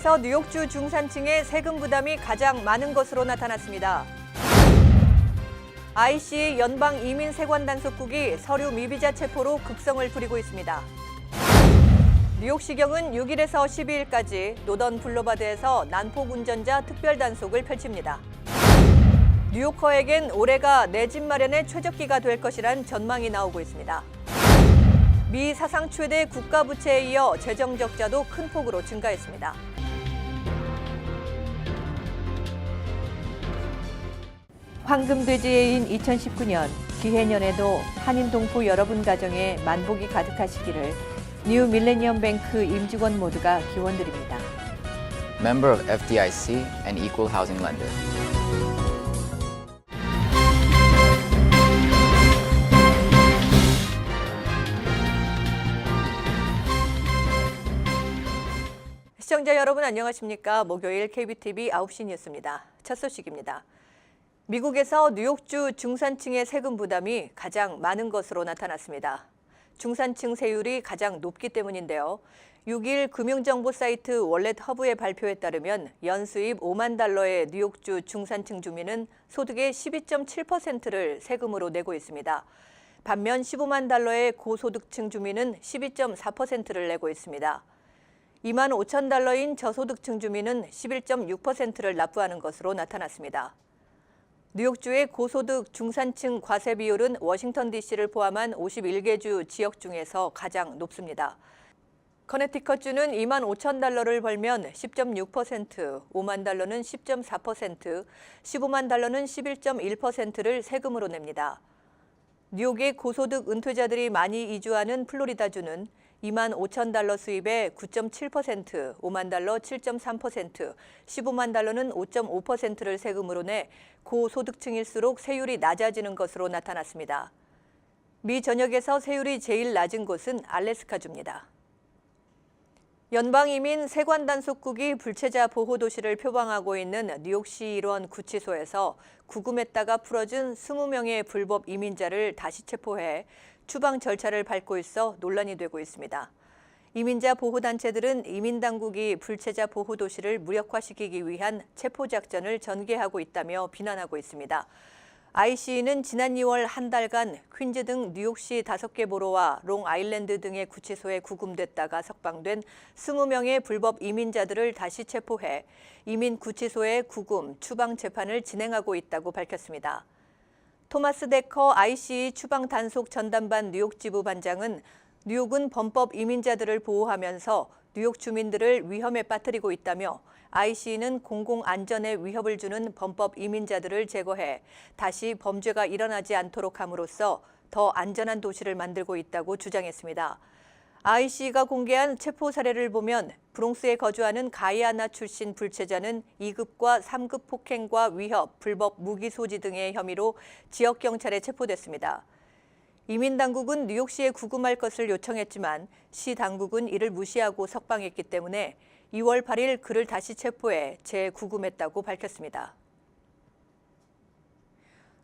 미국에서 뉴욕주 중산층의 세금 부담이 가장 많은 것으로 나타났습니다. IC 연방이민세관단속국이 서류 미비자 체포로 극성을 부리고 있습니다. 뉴욕시경은 6일에서 12일까지 노던 블루바드에서 난폭 운전자 특별단속을 펼칩니다. 뉴요커에겐 올해가 내 집 마련의 최적기가 될 것이란 전망이 나오고 있습니다. 미 사상 최대 국가 부채에 이어 재정 적자도 큰 폭으로 증가했습니다. 황금돼지해인 2019년 기해년에도 한인 동포 여러분 가정에 만복이 가득하시기를 뉴 밀레니엄 뱅크 임직원 모두가 기원드립니다. Member of FDIC and Equal Housing Lender. 시청자 여러분 안녕하십니까? 목요일 KBTV 9시 뉴스입니다. 첫 소식입니다. 미국에서 뉴욕주 중산층의 세금 부담이 가장 많은 것으로 나타났습니다. 중산층 세율이 가장 높기 때문인데요. 6일 금융정보 사이트 월렛 허브의 발표에 따르면 연수입 5만 달러의 뉴욕주 중산층 주민은 소득의 12.7%를 세금으로 내고 있습니다. 반면 15만 달러의 고소득층 주민은 12.4%를 내고 있습니다. 2만 5천 달러인 저소득층 주민은 11.6%를 납부하는 것으로 나타났습니다. 뉴욕주의 고소득 중산층 과세 비율은 워싱턴 DC를 포함한 51개 주 지역 중에서 가장 높습니다. 커네티컷주는 2만 5천 달러를 벌면 10.6%, 5만 달러는 10.4%, 15만 달러는 11.1%를 세금으로 냅니다. 뉴욕의 고소득 은퇴자들이 많이 이주하는 플로리다주는 2만 5천 달러 수입에 9.7%, 5만 달러 7.3%, 15만 달러는 5.5%를 세금으로 내 고소득층일수록 세율이 낮아지는 것으로 나타났습니다. 미 전역에서 세율이 제일 낮은 곳은 알래스카주입니다. 연방이민 세관단속국이 불체자 보호도시를 표방하고 있는 뉴욕시 일원 구치소에서 구금했다가 풀어준 20명의 불법 이민자를 다시 체포해 추방 절차를 밟고 있어 논란이 되고 있습니다. 이민자 보호단체들은 이민당국이 불체자 보호도시를 무력화시키기 위한 체포작전을 전개하고 있다며 비난하고 있습니다. IC는 지난 2월 한 달간 퀸즈 등 뉴욕시 5개 보로와 롱아일랜드 등의 구치소에 구금됐다가 석방된 20명의 불법 이민자들을 다시 체포해 이민 구치소의 구금, 추방 재판을 진행하고 있다고 밝혔습니다. 토마스 데커 IC 추방 단속 전담반 뉴욕 지부 반장은 뉴욕은 범법 이민자들을 보호하면서 뉴욕 주민들을 위험에 빠뜨리고 있다며 IC는 공공안전에 위협을 주는 범법 이민자들을 제거해 다시 범죄가 일어나지 않도록 함으로써 더 안전한 도시를 만들고 있다고 주장했습니다. IC가 공개한 체포 사례를 보면 브롱스에 거주하는 가이아나 출신 불체자는 2급과 3급 폭행과 위협, 불법 무기 소지 등의 혐의로 지역 경찰에 체포됐습니다. 이민당국은 뉴욕시에 구금할 것을 요청했지만 시 당국은 이를 무시하고 석방했기 때문에 2월 8일 그를 다시 체포해 재구금했다고 밝혔습니다.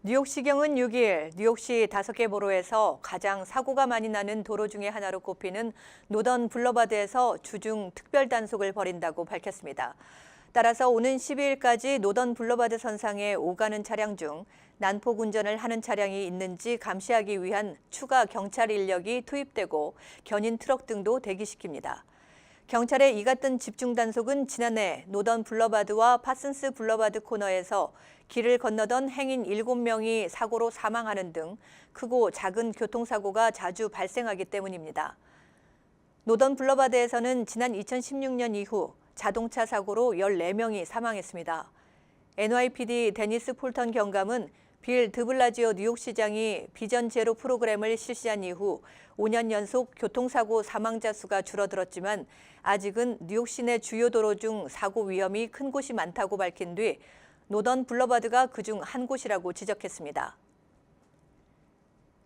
뉴욕시경은 6일 뉴욕시 5개 보로에서 가장 사고가 많이 나는 도로 중에 하나로 꼽히는 노던 블러바드에서 주중 특별 단속을 벌인다고 밝혔습니다. 따라서 오는 12일까지 노던 블러바드 선상에 오가는 차량 중 난폭 운전을 하는 차량이 있는지 감시하기 위한 추가 경찰 인력이 투입되고 견인 트럭 등도 대기시킵니다. 경찰의 이 같은 집중 단속은 지난해 노던 블러바드와 파슨스 블러바드 코너에서 길을 건너던 행인 7명이 사고로 사망하는 등 크고 작은 교통사고가 자주 발생하기 때문입니다. 노던 블러바드에서는 지난 2016년 이후 자동차 사고로 14명이 사망했습니다. NYPD 데니스 폴턴 경감은 빌 드블라지오 뉴욕시장이 비전 제로 프로그램을 실시한 이후 5년 연속 교통사고 사망자 수가 줄어들었지만 아직은 뉴욕 시내 주요 도로 중 사고 위험이 큰 곳이 많다고 밝힌 뒤 노던 블러바드가 그중 한 곳이라고 지적했습니다.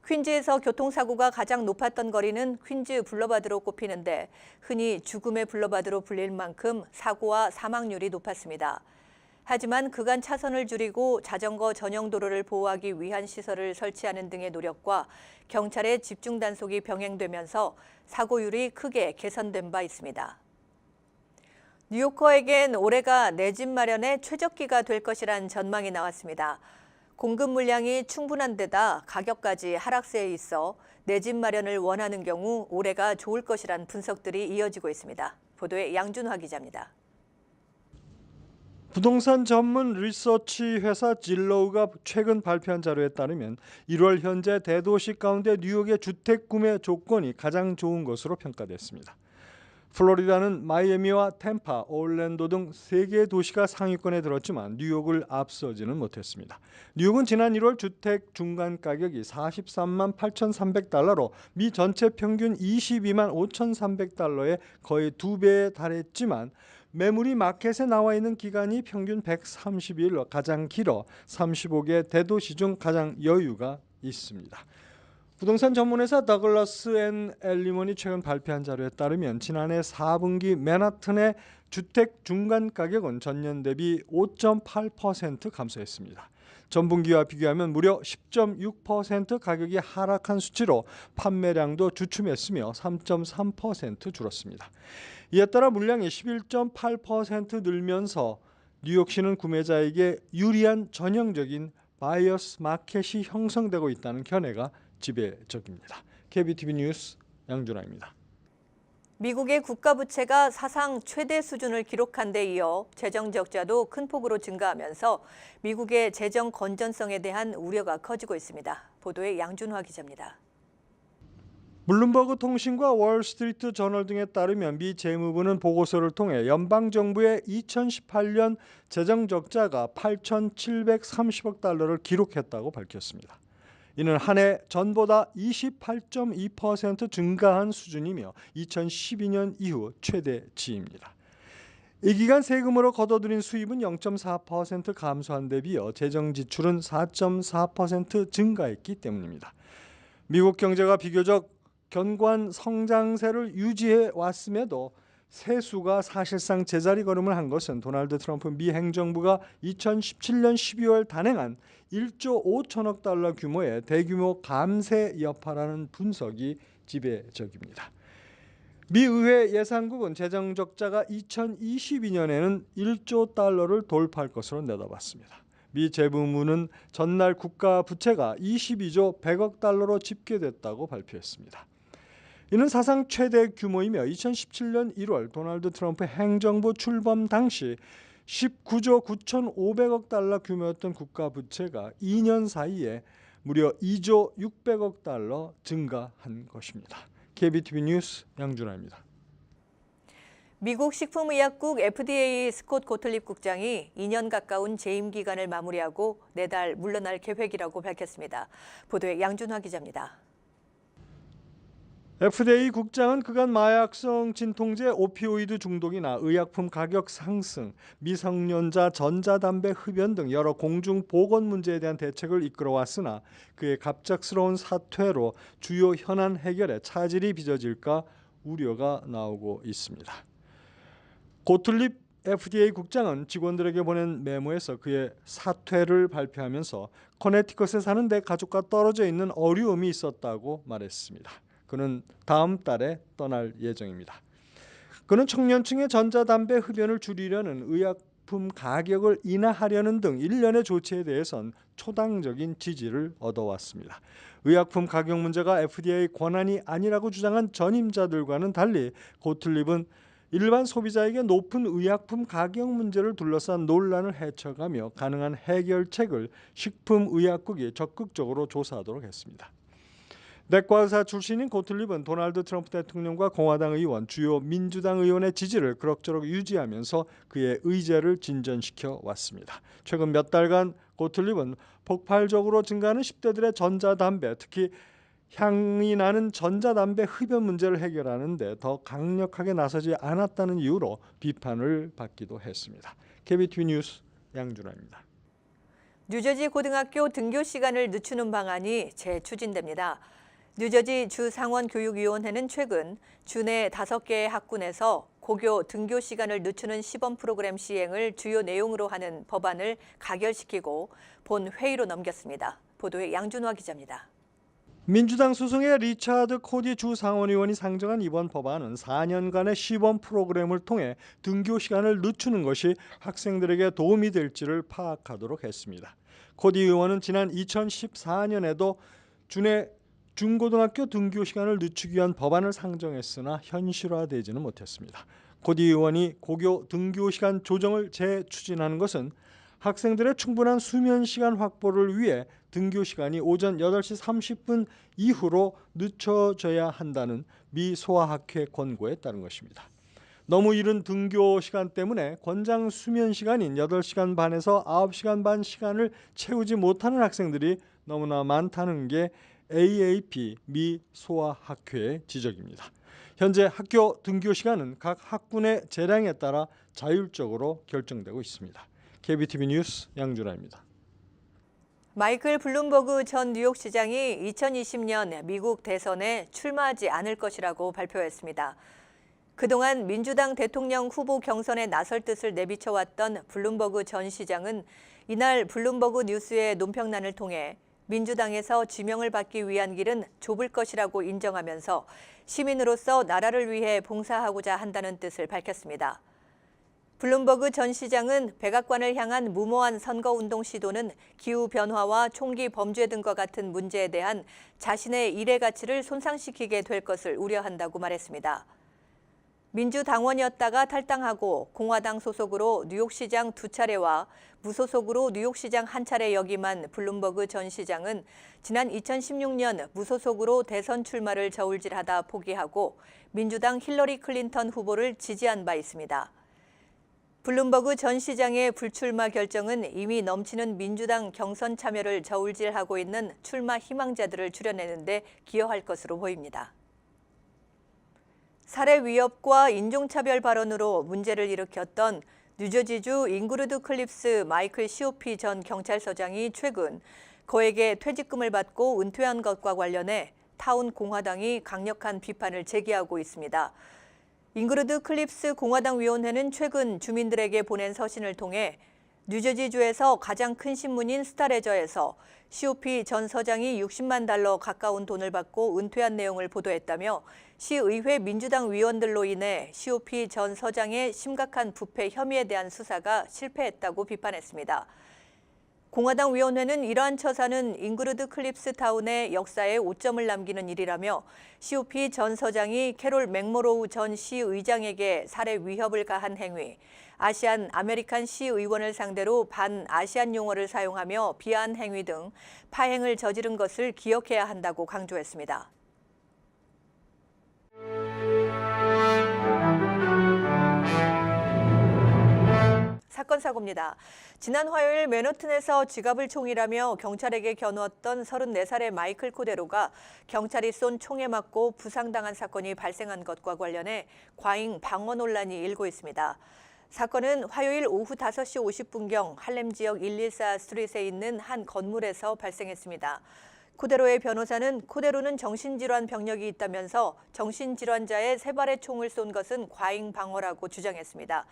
퀸즈에서 교통사고가 가장 높았던 거리는 퀸즈 블러바드로 꼽히는데 흔히 죽음의 블러바드로 불릴 만큼 사고와 사망률이 높았습니다. 하지만 그간 차선을 줄이고 자전거 전용 도로를 보호하기 위한 시설을 설치하는 등의 노력과 경찰의 집중 단속이 병행되면서 사고율이 크게 개선된 바 있습니다. 뉴요커에겐 올해가 내 집 마련의 최적기가 될 것이란 전망이 나왔습니다. 공급 물량이 충분한 데다 가격까지 하락세에 있어 내 집 마련을 원하는 경우 올해가 좋을 것이란 분석들이 이어지고 있습니다. 보도에 양준화 기자입니다. 부동산 전문 리서치 회사 질로우가 최근 발표한 자료에 따르면 1월 현재 대도시 가운데 뉴욕의 주택 구매 조건이 가장 좋은 것으로 평가됐습니다. 플로리다는 마이애미와 템파, 올랜도 등 3개의 도시가 상위권에 들었지만 뉴욕을 앞서지는 못했습니다. 뉴욕은 지난 1월 주택 중간 가격이 43만 8,300달러로 미 전체 평균 22만 5,300달러에 거의 2배에 달했지만 매물이 마켓에 나와 있는 기간이 평균 130일로 가장 길어 35개 대도시 중 가장 여유가 있습니다. 부동산 전문회사 더글라스 앤 엘리먼이 최근 발표한 자료에 따르면 지난해 4분기 맨하튼의 주택 중간 가격은 전년 대비 5.8% 감소했습니다. 전분기와 비교하면 무려 10.6% 가격이 하락한 수치로 판매량도 주춤했으며 3.3% 줄었습니다. 이에 따라 물량이 11.8% 늘면서 뉴욕시는 구매자에게 유리한 전형적인 바이어스 마켓이 형성되고 있다는 견해가 지배적입니다. KBTV 뉴스 양준하입니다. 미국의 국가 부채가 사상 최대 수준을 기록한 데 이어 재정 적자도 큰 폭으로 증가하면서 미국의 재정 건전성에 대한 우려가 커지고 있습니다. 보도에 양준화 기자입니다. 블룸버그 통신과 월스트리트 저널 등에 따르면 미 재무부는 보고서를 통해 연방정부의 2018년 재정 적자가 8,730억 달러를 기록했다고 밝혔습니다. 이는 한 해 전보다 28.2% 증가한 수준이며 2012년 이후 최대치입니다. 이 기간 세금으로 거둬들인 수입은 0.4% 감소한 데 비해 재정 지출은 4.4% 증가했기 때문입니다. 미국 경제가 비교적 견고한 성장세를 유지해 왔음에도 세수가 사실상 제자리 걸음을 한 것은 도널드 트럼프 미 행정부가 2017년 12월 단행한 1조 5천억 달러 규모의 대규모 감세 여파라는 분석이 지배적입니다. 미 의회 예산국은 재정 적자가 2022년에는 1조 달러를 돌파할 것으로 내다봤습니다. 미 재무부는 전날 국가 부채가 22조 100억 달러로 집계됐다고 발표했습니다. 이는 사상 최대 규모이며 2017년 1월 도널드 트럼프 행정부 출범 당시 19조 9,500억 달러 규모였던 국가 부채가 2년 사이에 무려 2조 600억 달러 증가한 것입니다. KBTV 뉴스 양준하입니다. 미국 식품의약국 FDA 스콧 고틀립 국장이 2년 가까운 재임 기간을 마무리하고 내달 물러날 계획이라고 밝혔습니다. 보도에 양준화 기자입니다. FDA 국장은 그간 마약성 진통제 오피오이드 중독이나 의약품 가격 상승, 미성년자 전자담배 흡연 등 여러 공중보건 문제에 대한 대책을 이끌어왔으나 그의 갑작스러운 사퇴로 주요 현안 해결에 차질이 빚어질까 우려가 나오고 있습니다. 고틀립 FDA 국장은 직원들에게 보낸 메모에서 그의 사퇴를 발표하면서 커네티컷에 사는 내 가족과 떨어져 있는 어려움이 있었다고 말했습니다. 그는 다음 달에 떠날 예정입니다. 그는 청년층의 전자담배 흡연을 줄이려는 의약품 가격을 인하하려는 등 일련의 조치에 대해선 초당적인 지지를 얻어왔습니다. 의약품 가격 문제가 FDA 권한이 아니라고 주장한 전임자들과는 달리 고틀립은 일반 소비자에게 높은 의약품 가격 문제를 둘러싼 논란을 헤쳐가며 가능한 해결책을 식품의약국이 적극적으로 조사하도록 했습니다. 내과의사 출신인 고틀립은 도널드 트럼프 대통령과 공화당 의원, 주요 민주당 의원의 지지를 그럭저럭 유지하면서 그의 의제를 진전시켜 왔습니다. 최근 몇 달간 고틀립은 폭발적으로 증가하는 10대들의 전자담배, 특히 향이 나는 전자담배 흡연 문제를 해결하는 데 더 강력하게 나서지 않았다는 이유로 비판을 받기도 했습니다. KBTV 뉴스 양준하입니다. 뉴저지 고등학교 등교 시간을 늦추는 방안이 재추진됩니다. 뉴저지 주상원교육위원회는 최근 주내 5개의 학군에서 고교 등교 시간을 늦추는 시범 프로그램 시행을 주요 내용으로 하는 법안을 가결시키고 본 회의로 넘겼습니다. 보도에 양준화 기자입니다. 민주당 소송의 리차드 코디 주 상원의원이 상정한 이번 법안은 4년간의 시범 프로그램을 통해 등교 시간을 늦추는 것이 학생들에게 도움이 될지를 파악하도록 했습니다. 코디 의원은 지난 2014년에도 준의 중고등학교 등교 시간을 늦추기 위한 법안을 상정했으나 현실화되지는 못했습니다. 코디 의원이 고교 등교 시간 조정을 재추진하는 것은 학생들의 충분한 수면 시간 확보를 위해 등교 시간이 오전 8시 30분 이후로 늦춰져야 한다는 미 소아학회 권고에 따른 것입니다. 너무 이른 등교 시간 때문에 권장 수면 시간인 8시간 반에서 9시간 반 시간을 채우지 못하는 학생들이 너무나 많다는 게 AAP 미 소아학회의 지적입니다. 현재 학교 등교 시간은 각 학군의 재량에 따라 자율적으로 결정되고 있습니다. KBTV 뉴스 양준하입니다. 마이클 블룸버그 전 뉴욕시장이 2020년 미국 대선에 출마하지 않을 것이라고 발표했습니다. 그동안 민주당 대통령 후보 경선에 나설 뜻을 내비쳐왔던 블룸버그 전 시장은 이날 블룸버그 뉴스의 논평란을 통해 민주당에서 지명을 받기 위한 길은 좁을 것이라고 인정하면서 시민으로서 나라를 위해 봉사하고자 한다는 뜻을 밝혔습니다. 블룸버그 전 시장은 백악관을 향한 무모한 선거운동 시도는 기후변화와 총기 범죄 등과 같은 문제에 대한 자신의 일의 가치를 손상시키게 될 것을 우려한다고 말했습니다. 민주당원이었다가 탈당하고 공화당 소속으로 뉴욕시장 2차례와 무소속으로 뉴욕시장 1차례 역임한 블룸버그 전 시장은 지난 2016년 무소속으로 대선 출마를 저울질하다 포기하고 민주당 힐러리 클린턴 후보를 지지한 바 있습니다. 블룸버그 전 시장의 불출마 결정은 이미 넘치는 민주당 경선 참여를 저울질하고 있는 출마 희망자들을 줄여내는데 기여할 것으로 보입니다. 살해 위협과 인종차별 발언으로 문제를 일으켰던 뉴저지주 잉그루드 클립스 마이클 시오피 전 경찰서장이 최근 그에게 퇴직금을 받고 은퇴한 것과 관련해 타운 공화당이 강력한 비판을 제기하고 있습니다. 잉그루드 클립스 공화당 위원회는 최근 주민들에게 보낸 서신을 통해 뉴저지주에서 가장 큰 신문인 스타레저에서 시오피 전 서장이 $60만 가까운 돈을 받고 은퇴한 내용을 보도했다며 시의회 민주당 위원들로 인해 시오피 전 서장의 심각한 부패 혐의에 대한 수사가 실패했다고 비판했습니다. 공화당 위원회는 이러한 처사는 잉그루드 클립스 타운의 역사에 오점을 남기는 일이라며 시오피 전 서장이 캐롤 맥모로우 전 시의장에게 살해 위협을 가한 행위, 아시안 아메리칸 시의원을 상대로 반아시안 용어를 사용하며 비하한 행위 등 파행을 저지른 것을 기억해야 한다고 강조했습니다. 사건 사고입니다. 지난 화요일 맨하튼에서 지갑을 총이라며 경찰에게 겨누었던 34살의 마이클 코데로가 경찰이 쏜 총에 맞고 부상당한 사건이 발생한 것과 관련해 과잉 방어 논란이 일고 있습니다. 사건은 화요일 오후 5시 50분경 할렘 지역 114 스트릿에 있는 한 건물에서 발생했습니다. 코데로의 변호사는 코데로는 정신질환 병력이 있다면서 정신질환자의 3발의 총을 쏜 것은 과잉 방어라고 주장했습니다.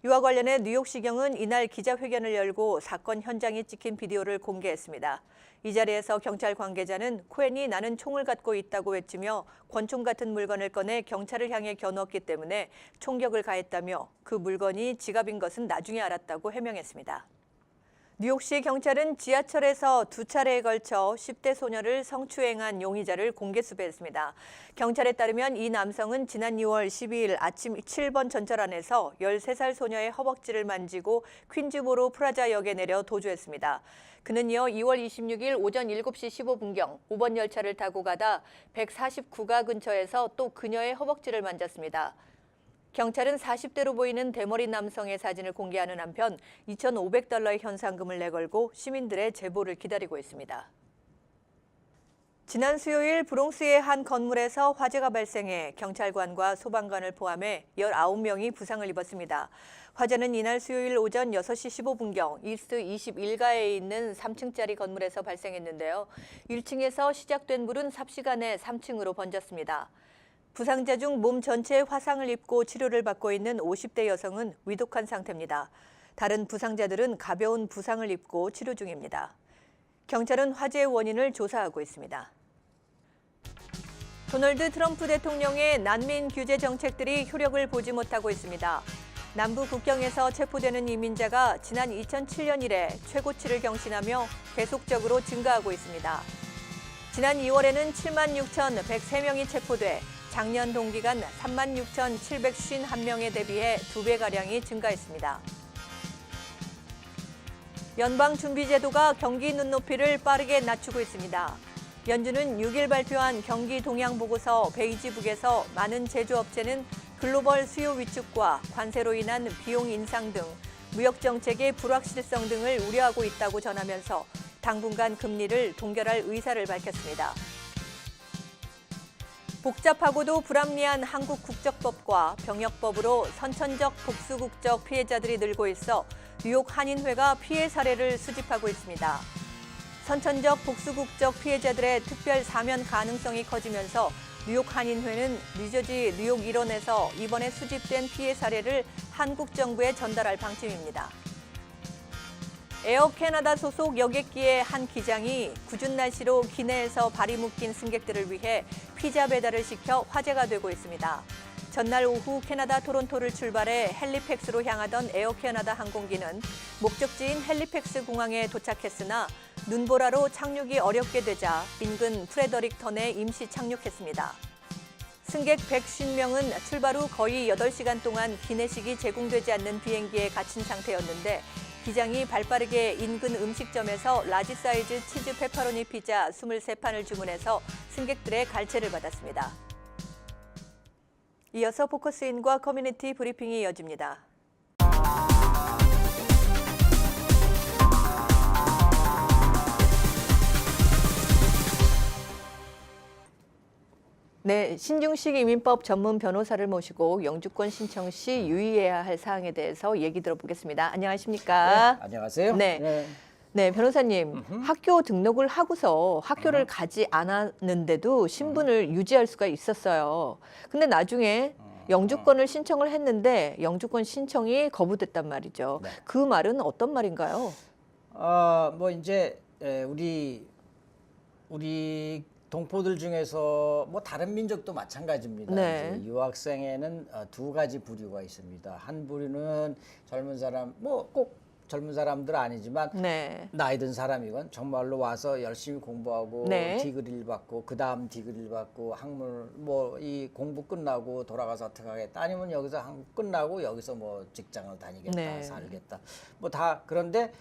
이와 관련해 뉴욕시경은 이날 기자회견을 열고 사건 현장이 찍힌 비디오를 공개했습니다. 이 자리에서 경찰 관계자는 코엔이 나는 총을 갖고 있다고 외치며 권총 같은 물건을 꺼내 경찰을 향해 겨누었기 때문에 총격을 가했다며 그 물건이 지갑인 것은 나중에 알았다고 해명했습니다. 뉴욕시 경찰은 지하철에서 2차례에 걸쳐 10대 소녀를 성추행한 용의자를 공개 수배했습니다. 경찰에 따르면 이 남성은 지난 2월 12일 아침 7번 전철 안에서 13살 소녀의 허벅지를 만지고 퀸즈보로 프라자역에 내려 도주했습니다. 그는 이어 2월 26일 오전 7시 15분경 5번 열차를 타고 가다 149가 근처에서 또 그녀의 허벅지를 만졌습니다. 경찰은 40대로 보이는 대머리 남성의 사진을 공개하는 한편 $2,500의 현상금을 내걸고 시민들의 제보를 기다리고 있습니다. 지난 수요일 브롱스의 한 건물에서 화재가 발생해 경찰관과 소방관을 포함해 19명이 부상을 입었습니다. 화재는 이날 수요일 오전 6시 15분경 이스트 21가에 있는 3층짜리 건물에서 발생했는데요. 1층에서 시작된 불은 삽시간에 3층으로 번졌습니다. 부상자 중 몸 전체에 화상을 입고 치료를 받고 있는 50대 여성은 위독한 상태입니다. 다른 부상자들은 가벼운 부상을 입고 치료 중입니다. 경찰은 화재의 원인을 조사하고 있습니다. 도널드 트럼프 대통령의 난민 규제 정책들이 효력을 보지 못하고 있습니다. 남부 국경에서 체포되는 이민자가 지난 2007년 이래 최고치를 경신하며 계속적으로 증가하고 있습니다. 지난 2월에는 76,103명이 체포돼 작년 동기간 36,751명에 대비해 2배가량이 증가했습니다. 연방준비제도가 경기 눈높이를 빠르게 낮추고 있습니다. 연준은 6일 발표한 경기 동향 보고서 베이지북에서 많은 제조업체는 글로벌 수요 위축과 관세로 인한 비용 인상 등 무역 정책의 불확실성 등을 우려하고 있다고 전하면서 당분간 금리를 동결할 의사를 밝혔습니다. 복잡하고도 불합리한 한국 국적법과 병역법으로 선천적 복수국적 피해자들이 늘고 있어 뉴욕 한인회가 피해 사례를 수집하고 있습니다. 선천적 복수국적 피해자들의 특별 사면 가능성이 커지면서 뉴욕 한인회는 뉴저지 뉴욕 일원에서 이번에 수집된 피해 사례를 한국 정부에 전달할 방침입니다. 에어 캐나다 소속 여객기의 한 기장이 궂은 날씨로 기내에서 발이 묶인 승객들을 위해 피자 배달을 시켜 화제가 되고 있습니다. 전날 오후 캐나다 토론토를 출발해 헬리팩스로 향하던 에어 캐나다 항공기는 목적지인 헬리팩스 공항에 도착했으나 눈보라로 착륙이 어렵게 되자 인근 프레더릭턴에 임시 착륙했습니다. 승객 150명은 출발 후 거의 8시간 동안 기내식이 제공되지 않는 비행기에 갇힌 상태였는데 기장이 발빠르게 인근 음식점에서 라지 사이즈 치즈 페퍼로니 피자 23판을 주문해서 승객들의 갈채를 받았습니다. 이어서 포커스인과 커뮤니티 브리핑이 이어집니다. 네, 신중식 이민법 전문 변호사를 모시고 영주권 신청 시 유의해야 할 사항에 대해서 얘기 들어보겠습니다. 안녕하십니까? 네, 안녕하세요. 네. 네, 변호사님. 학교 등록을 하고서 학교를 가지 않았는데도 신분을 유지할 수가 있었어요. 근데 나중에 영주권을 신청을 했는데 영주권 신청이 거부됐단 말이죠. 네. 그 말은 어떤 말인가요? 뭐 이제 우리 동포들 중에서 뭐 다른 민족도 마찬가지입니다. 네. 이제 유학생에는 두 가지 부류가 있습니다. 한 부류는 젊은 사람, 뭐 꼭 젊은 사람들 아니지만 네. 나이 든 사람이건 정말로 와서 열심히 공부하고 네. 디그리를 받고 그 다음 디그리를 받고 학문 뭐 이 공부 끝나고 돌아가서 어떻게 하겠다 아니면 여기서 한국 끝나고 여기서 뭐 직장을 다니겠다 네. 살겠다 뭐 다 그런데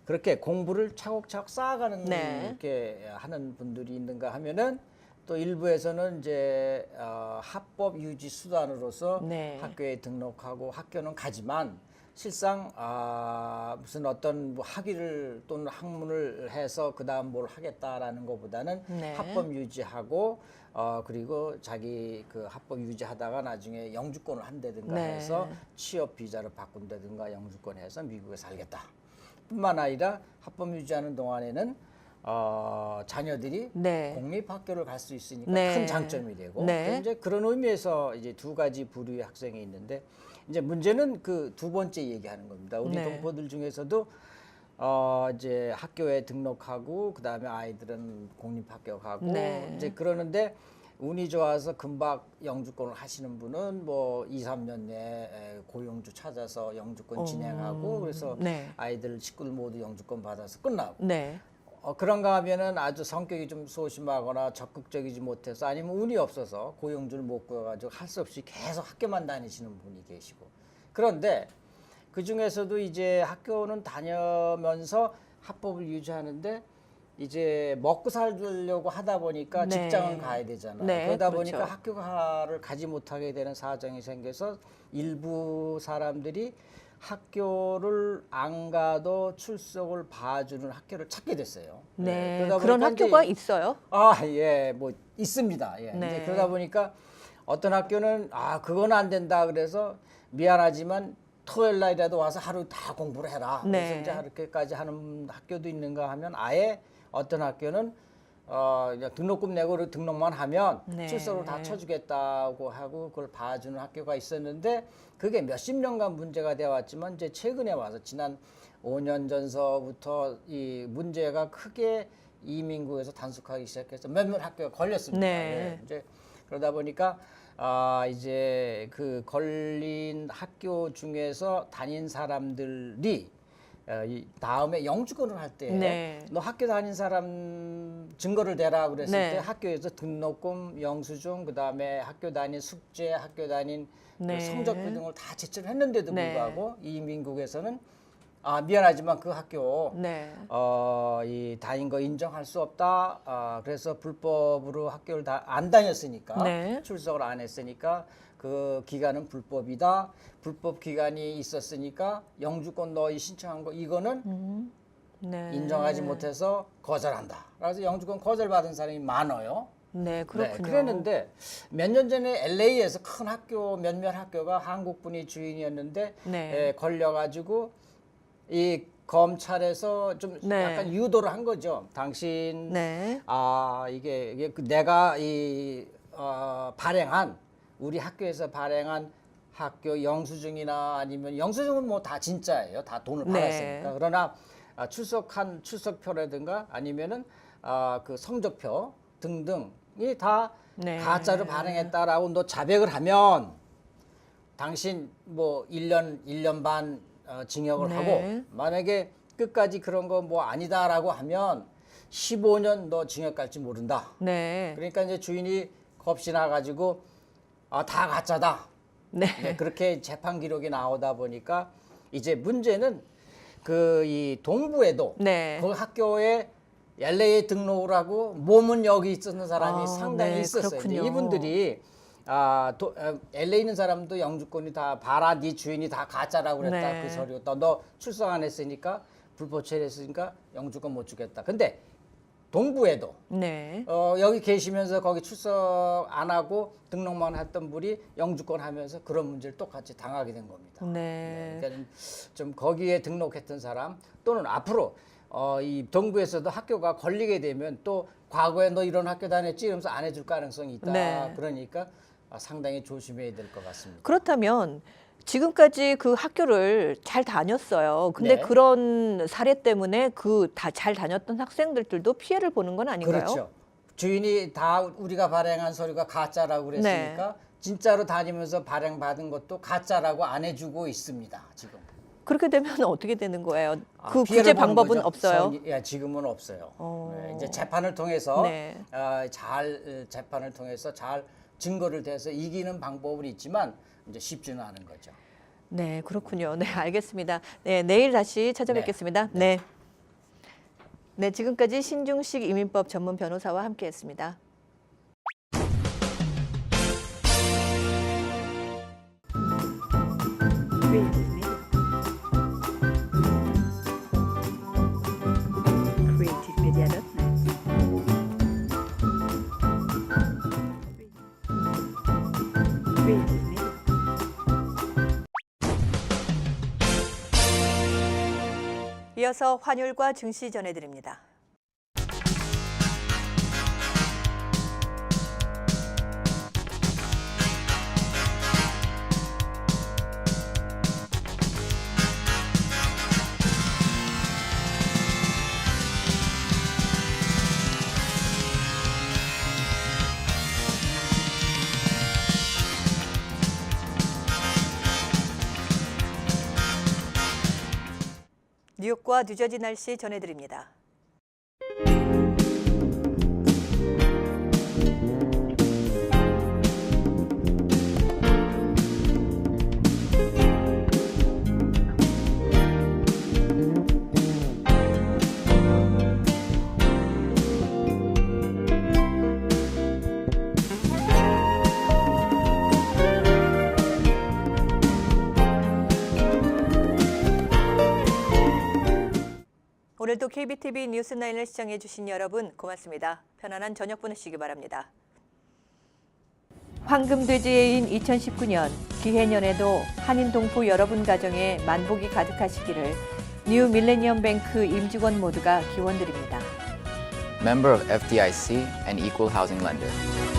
그렇게 공부를 차곡차곡 쌓아가는 네. 이렇게 하는 분들이 있는가 하면은 또 일부에서는 이제 합법 유지 수단으로서 네. 학교에 등록하고 학교는 가지만 실상 무슨 어떤 뭐 학위를 또는 학문을 해서 그 다음 뭘 하겠다라는 것보다는 네. 합법 유지하고 그리고 자기 그 합법 유지하다가 나중에 영주권을 한다든가 네. 해서 취업 비자를 바꾼다든가 영주권 해서 미국에 살겠다. 뿐만 아니라 합법 유지하는 동안에는 자녀들이 네. 공립학교를 갈 수 있으니까 네. 큰 장점이 되고 네. 이제 그런 의미에서 이제 두 가지 부류의 학생이 있는데 이제 문제는 그 두 번째 얘기하는 겁니다. 우리 네. 동포들 중에서도 이제 학교에 등록하고 그 다음에 아이들은 공립학교 가고 네. 이제 그러는데 운이 좋아서 금방 영주권을 하시는 분은 뭐 2, 3년 내에 고용주 찾아서 영주권 진행하고 그래서 네. 아이들 식구들 모두 영주권 받아서 끝나고 네. 그런가 하면은 아주 성격이 좀 소심하거나 적극적이지 못해서 아니면 운이 없어서 고용주를 못 구해가지고 할 수 없이 계속 학교만 다니시는 분이 계시고 그런데 그 중에서도 이제 학교는 다니면서 합법을 유지하는데 이제 먹고 살려고 하다 보니까 네. 직장을 가야 되잖아요. 네, 그러다 그렇죠. 보니까 학교를 가지 못하게 되는 사정이 생겨서 일부 사람들이 학교를 안 가도 출석을 봐주는 학교를 찾게 됐어요. 네. 그러다 그런 보니까 학교가 이제 있어요? 예, 뭐 있습니다. 예. 네. 이제 그러다 보니까 어떤 학교는 그건 안 된다 그래서 미안하지만 토요일 날이라도 와서 하루 다 공부를 해라. 네. 그래서 이제 그렇게까지 하는 학교도 있는가 하면 아예 어떤 학교는 그냥 등록금 내고 등록만 하면 네. 출석을 다 쳐주겠다고 하고 그걸 봐주는 학교가 있었는데 그게 몇십 년간 문제가 되어 왔지만 이제 최근에 와서 지난 5년 전서부터 이 문제가 크게 이민국에서 단속하기 시작해서 몇몇 학교가 걸렸습니다. 네. 이제 그러다 보니까 이제 그 걸린 학교 중에서 다닌 사람들이 이 다음에 영주권을 할 때 네. 너 학교 다닌 사람 증거를 대라 그랬을 네. 때 학교에서 등록금, 영수증, 그다음에 학교 다닌 숙제, 학교 다닌 네. 그 성적표 등을 다 제출을 했는데도 네. 불구하고 이 민국에서는 미안하지만 그 학교 네. 이 다닌 거 인정할 수 없다. 그래서 불법으로 학교를 안 다녔으니까 네. 출석을 안 했으니까 그 기간은 불법이다. 불법 기간이 있었으니까 영주권 너희 신청한 거 이거는 네. 인정하지 못해서 거절한다. 그래서 영주권 거절받은 사람이 많아요. 네, 그렇군요. 그랬는데 몇 년 전에 LA에서 큰 학교 몇몇 학교가 한국 분이 주인이었는데 네. 걸려가지고 이 검찰에서 좀 네. 약간 유도를 한 거죠. 당신 네. 이게 내가 발행한 우리 학교에서 발행한 학교 영수증이나 아니면 영수증은 뭐 다 진짜예요. 다 돈을 네. 받았으니까. 그러나 출석한 출석표라든가 아니면은 그 성적표 등등이 다 네. 가짜로 발행했다라고 너 자백을 하면 당신 뭐 1년 반 징역을 네. 하고 만약에 끝까지 그런 거 뭐 아니다라고 하면 15년 너 징역 갈지 모른다. 네. 그러니까 이제 주인이 겁이 나가지고 다 가짜다. 네. 네, 그렇게 재판 기록이 나오다 보니까 이제 문제는 그 이 동부에도 네. 그 학교에 LA에 등록을 하고 몸은 여기 있었는 사람이 상당히 네, 있었어요. 그렇군요. 이제 이분들이 LA 있는 사람도 영주권이 다 봐라, 네 주인이 다 가짜라고 그랬다. 네. 그 서류 너 출석 안 했으니까 불법 체류했으니까 영주권 못 주겠다. 근데 동부에도 네. 여기 계시면서 거기 출석 안 하고 등록만 했던 분이 영주권 하면서 그런 문제를 똑같이 당하게 된 겁니다. 네. 그러니까 좀 거기에 등록했던 사람 또는 앞으로 이 동부에서도 학교가 걸리게 되면 또 과거에 너 이런 학교 다녔지 이러면서 안 해줄 가능성이 있다. 네. 그러니까 상당히 조심해야 될 것 같습니다. 그렇다면 지금까지 그 학교를 잘 다녔어요. 근데 네. 그런 사례 때문에 그 잘 다녔던 학생들도 피해를 보는 건 아닌가요? 그렇죠. 주인이 다 우리가 발행한 서류가 가짜라고 그랬으니까 진짜로 다니면서 발행받은 것도 가짜라고 안 해주고 있습니다. 지금. 그렇게 되면 어떻게 되는 거예요? 그 피해를 구제 보는 방법은 거죠. 없어요? 지금은 없어요. 어. 네, 이제 재판을 통해서 네. 재판을 통해서 잘 증거를 대서 이기는 방법은 있지만 이제 쉽지는 않은 거죠. 네, 그렇군요. 네, 알겠습니다. 네, 내일 다시 찾아뵙겠습니다. 네. 네, 지금까지 신중식 이민법 전문 변호사와 함께했습니다. 이어서 환율과 증시 전해드립니다. 뉴욕과 뉴저지 날씨 전해드립니다. 오늘도 KBTV 뉴스9을 시청해주신 여러분 고맙습니다. 편안한 저녁 보내시기 바랍니다. 황금돼지해인 2019년 기해년에도 한인 동포 여러분 가정에 만복이 가득하시기를 뉴 밀레니엄 뱅크 임직원 모두가 기원드립니다. Member of FDIC and Equal Housing Lender.